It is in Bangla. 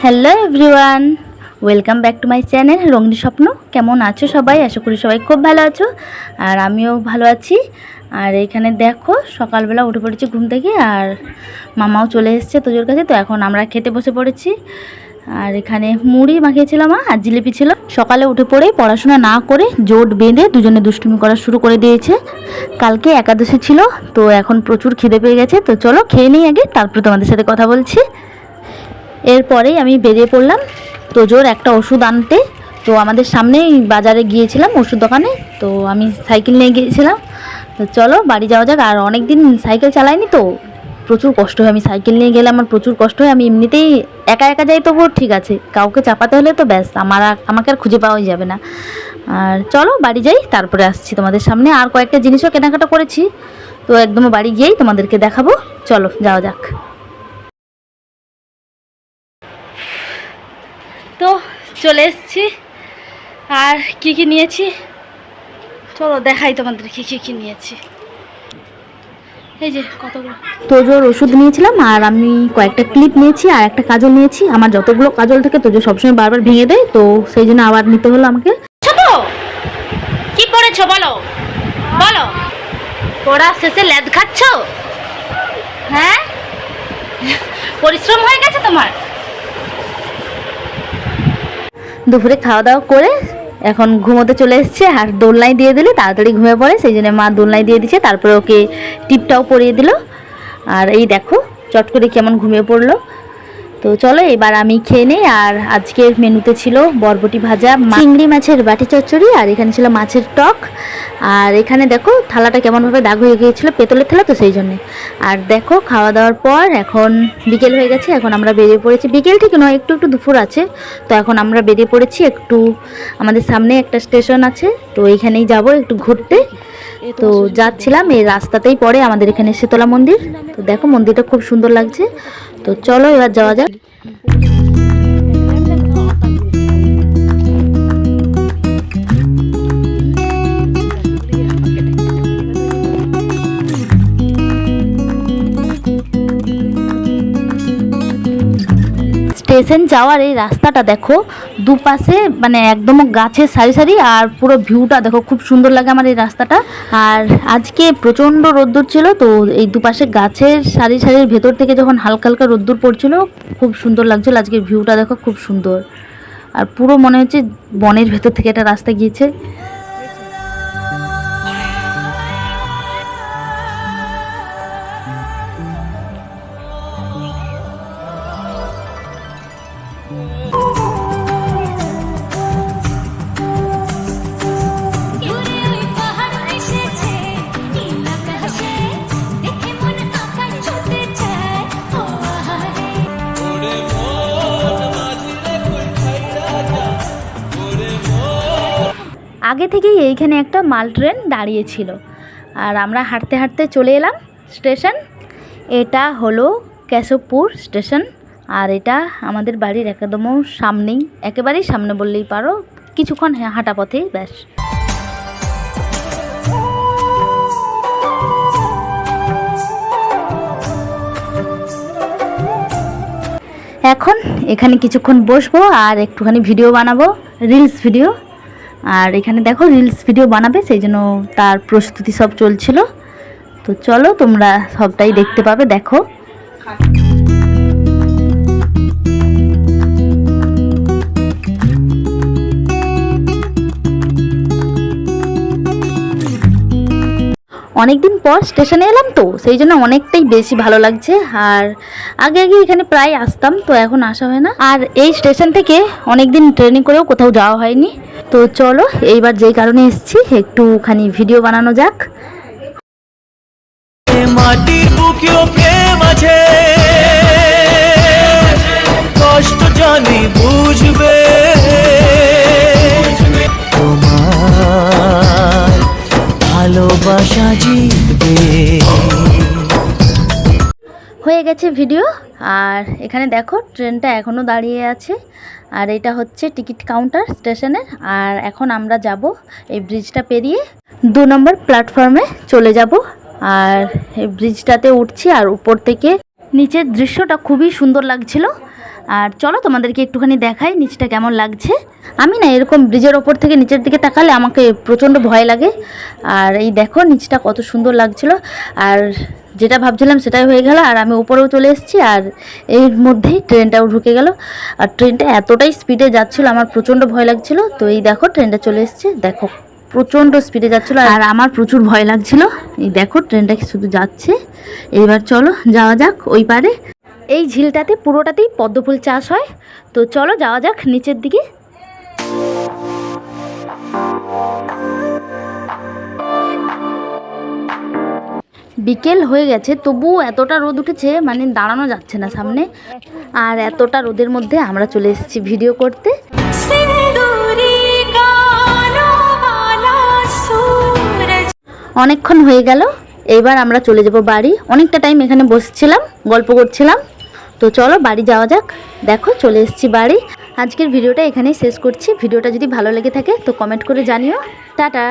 Hello everyone, welcome back to my channel রঙিন স্বপ্ন। কেমন আছো সবাই? আশা করি সবাই খুব ভালো আছো, আর আমিও ভালো আছি। আর এখানে দেখো সকালবেলা উঠে পড়েছি ঘুম থেকে, আর মামাও চলে এসেছে তোজোর কাছে। তো এখন আমরা খেতে বসে পড়েছি। আর এখানে মুড়ি মাখিয়েছিলাম আর জিলিপি ছিল। সকালে উঠে পড়ে পড়াশোনা না করে জোট বেঁধে দুজনে দুষ্টুমি করা শুরু করে দিয়েছে। কালকে একাদশী ছিল, তো এখন প্রচুর খিদে পেয়ে গেছে। তো চলো খেয়ে নিই আগে, তারপরে তোমাদের সাথে কথা বলছি। এরপরেই আমি বেরিয়ে পড়লাম তোজোর একটা ওষুধ আনতে। তো আমাদের সামনেই বাজারে গিয়েছিলাম ওষুধ দোকানে, তো আমি সাইকেল নিয়ে গিয়েছিলাম। তো চলো বাড়ি যাওয়া যাক। আর অনেক দিন সাইকেল চালাইনি, তো প্রচুর কষ্ট হয়। আমি সাইকেল নিয়ে গেলে আমার প্রচুর কষ্ট হয়। আমি এমনিতেই একা একা যাই, তবুও ঠিক আছে, কাউকে চাপাতে হলে তো ব্যাস আমাকে আর খুঁজে পাওয়াই যাবে না। আর চলো বাড়ি যাই, তারপরে আসছি তোমাদের সামনে। আর কয়েকটা জিনিসও কেনাকাটা করেছি, তো একদম বাড়ি গিয়েই তোমাদেরকে দেখাবো। চলো যাওয়া যাক। তো চলে এসেছি, আর কি কি নিয়েছি চলো দেখাই তোমাদের কি নিয়েছি। এই যে কতগুলো তোজোর ওষুধ নিয়েছিলাম, আর আমি কয়েকটা ক্লিপ নিয়েছি, আর একটা কাজল নিয়েছি। আমার যতগুলো কাজল থাকে তোজো সবসময় বারবার ভেঙে দেয়, তো সেই জন্য আবার নিতে হলো আমাকে। তো কি পড়েছো বলো বলো, পড়া শেষে ল্যাদ খাচ্ছ? হ্যাঁ, পরিশ্রম হয়ে গেছে তোমার। দুপুরে খাওয়া দাওয়া করে এখন ঘুমোতে চলে এসছে, আর দোলনায় দিয়ে দিলে তাড়াতাড়ি ঘুমিয়ে পড়ে, সেই জন্য মা দোলনায় দিয়ে দিচ্ছে। তারপরে ওকে টিপটাও পরিয়ে দিল, আর এই দেখো চট করে কেমন ঘুমিয়ে পড়লো। তো চলো এবার আমি খেয়ে নিই। আর আজকের মেনুতে ছিল বরবটি ভাজা, চিংড়ি মাছের বাটি চচ্চড়ি, আর এখানে ছিল মাছের টক। আর এখানে দেখো থালাটা কেমনভাবে দাগ হয়ে গিয়েছিলো, পেতলের থালা তো সেই জন্যে। আর দেখো খাওয়া দাওয়ার পর এখন বিকেল হয়ে গেছে, এখন আমরা বেরিয়ে পড়েছি। বিকেল ঠিক নয়, একটু একটু দুপুর আছে। তো এখন আমরা বেরিয়ে পড়েছি একটু, আমাদের সামনে একটা স্টেশন আছে, তো এইখানেই যাব একটু ঘুরতে। তো যাচ্ছিলাম, এই রাস্তাতেই পড়ে আমাদের এখানে শীতলা মন্দির। তো দেখো মন্দিরটা খুব সুন্দর লাগছে। তো চলো এবার যাওয়া যাক। স্টেশন যাওয়ার এই রাস্তাটা দেখো, দুপাশে মানে একদম গাছের সারি সারি, আর পুরো ভিউটা দেখো খুব সুন্দর লাগে আমার এই রাস্তাটা। আর আজকে প্রচণ্ড রোদ্দুর ছিল, তো এই দুপাশে গাছের সারি সারির ভেতর থেকে যখন হালকা হালকা রোদ্দুর পড়ছিল, খুব সুন্দর লাগছিল। আজকের ভিউটা দেখো খুব সুন্দর, আর পুরো মনে হচ্ছে বনের ভেতর থেকে একটা রাস্তা গিয়েছে। আগে থেকেই এইখানে একটা মাল ট্রেন দাঁড়িয়েছিল, আর আমরা হাঁটতে হাঁটতে চলে এলাম স্টেশন। এটা হলো কেশবপুর স্টেশন, আর এটা আমাদের বাড়ির একদম সামনেই, একেবারেই সামনে বললেই পারো, কিছুক্ষণ হাঁটা পথেই ব্যাস। এখন এখানে কিছুক্ষণ বসবো আর একটুখানি ভিডিও বানাবো, রিলস ভিডিও। আর এখানে দেখো রিলস ভিডিও বানাবে, সেই জন্য তার প্রস্তুতি সব চলছিল। তো চলো তোমরা সবটাই দেখতে পাবে, দেখো। অনেকদিন পর স্টেশনে এলাম, তো সেই জন্য অনেকটাই বেশি ভালো লাগছে। আর আগে আগে এখানে প্রায় আসতাম, তো এখন আসা হয় না। আর এই স্টেশন থেকে অনেকদিন ট্রেনে করেও কোথাও যাওয়া হয়নি। তো চলো এইবার যেই কারণে এসেছি একটুখানি ভিডিও বানানো যাক। মাটির বুকেও প্রেম আছে, কষ্ট জানি বুঝবে তোমার ভালোবাসা জিতবে। হয়ে গেছে ভিডিও। আর এখানে দেখো ট্রেনটা এখনও দাঁড়িয়ে আছে, আর এটা হচ্ছে টিকিট কাউন্টার স্টেশনের। আর এখন আমরা যাব এই ব্রিজটা পেরিয়ে 2 নম্বর প্ল্যাটফর্মে চলে যাব। আর এই ব্রিজটাতে উঠছি, আর উপর থেকে নিচের দৃশ্যটা খুবই সুন্দর লাগছিল। আর চলো তোমাদেরকে একটুখানি দেখাই নিচটা কেমন লাগছে। আমি না এরকম ব্রিজের ওপর থেকে নিচের দিকে তাকালে আমাকে প্রচণ্ড ভয় লাগে। আর এই দেখো নিচটা কত সুন্দর লাগছিল, আর যেটা ভাবছিলাম সেটাই হয়ে গেল। আর আমি উপরেও চলে এসেছি, আর এর মধ্যেই ট্রেনটাও ঢুকে গেল। আর ট্রেনটা এতটাই স্পিডে যাচ্ছিলো আমার প্রচণ্ড ভয় লাগছিল। তো এই দেখো ট্রেনটা চলে এসেছে, দেখো প্রচণ্ড স্পিডে যাচ্ছিলো আর আমার প্রচুর ভয় লাগছিল। এই দেখো ট্রেনটা শুধু যাচ্ছে। এইবার চলো যাওয়া যাক ওই পারে। এই ঝিলটাতে পুরোটাতেই পদ্মফুল চাষ হয়। তো চলো যাওয়া যাক নিচের দিকে। বিকেল হয়ে গেছে, তবুও এতটা রোদ উঠেছে মানে দাঁড়ানো যাচ্ছে না সামনে। আর এতটা রোদের মধ্যে আমরা চলে এসেছি ভিডিও করতে। অনেকক্ষণ হয়ে গেল, এইবার আমরা চলে যাব বাড়ি। অনেকটা টাইম এখানে বসছিলাম, গল্প করছিলাম। তো চলো বাড়ি যাওয়া যাক। দেখো চলে এসেছি বাড়ি। আজকের ভিডিওটা এখানেই শেষ করছি। ভিডিওটা যদি ভালো লেগে থাকে তো কমেন্ট করে জানিও। টাটা।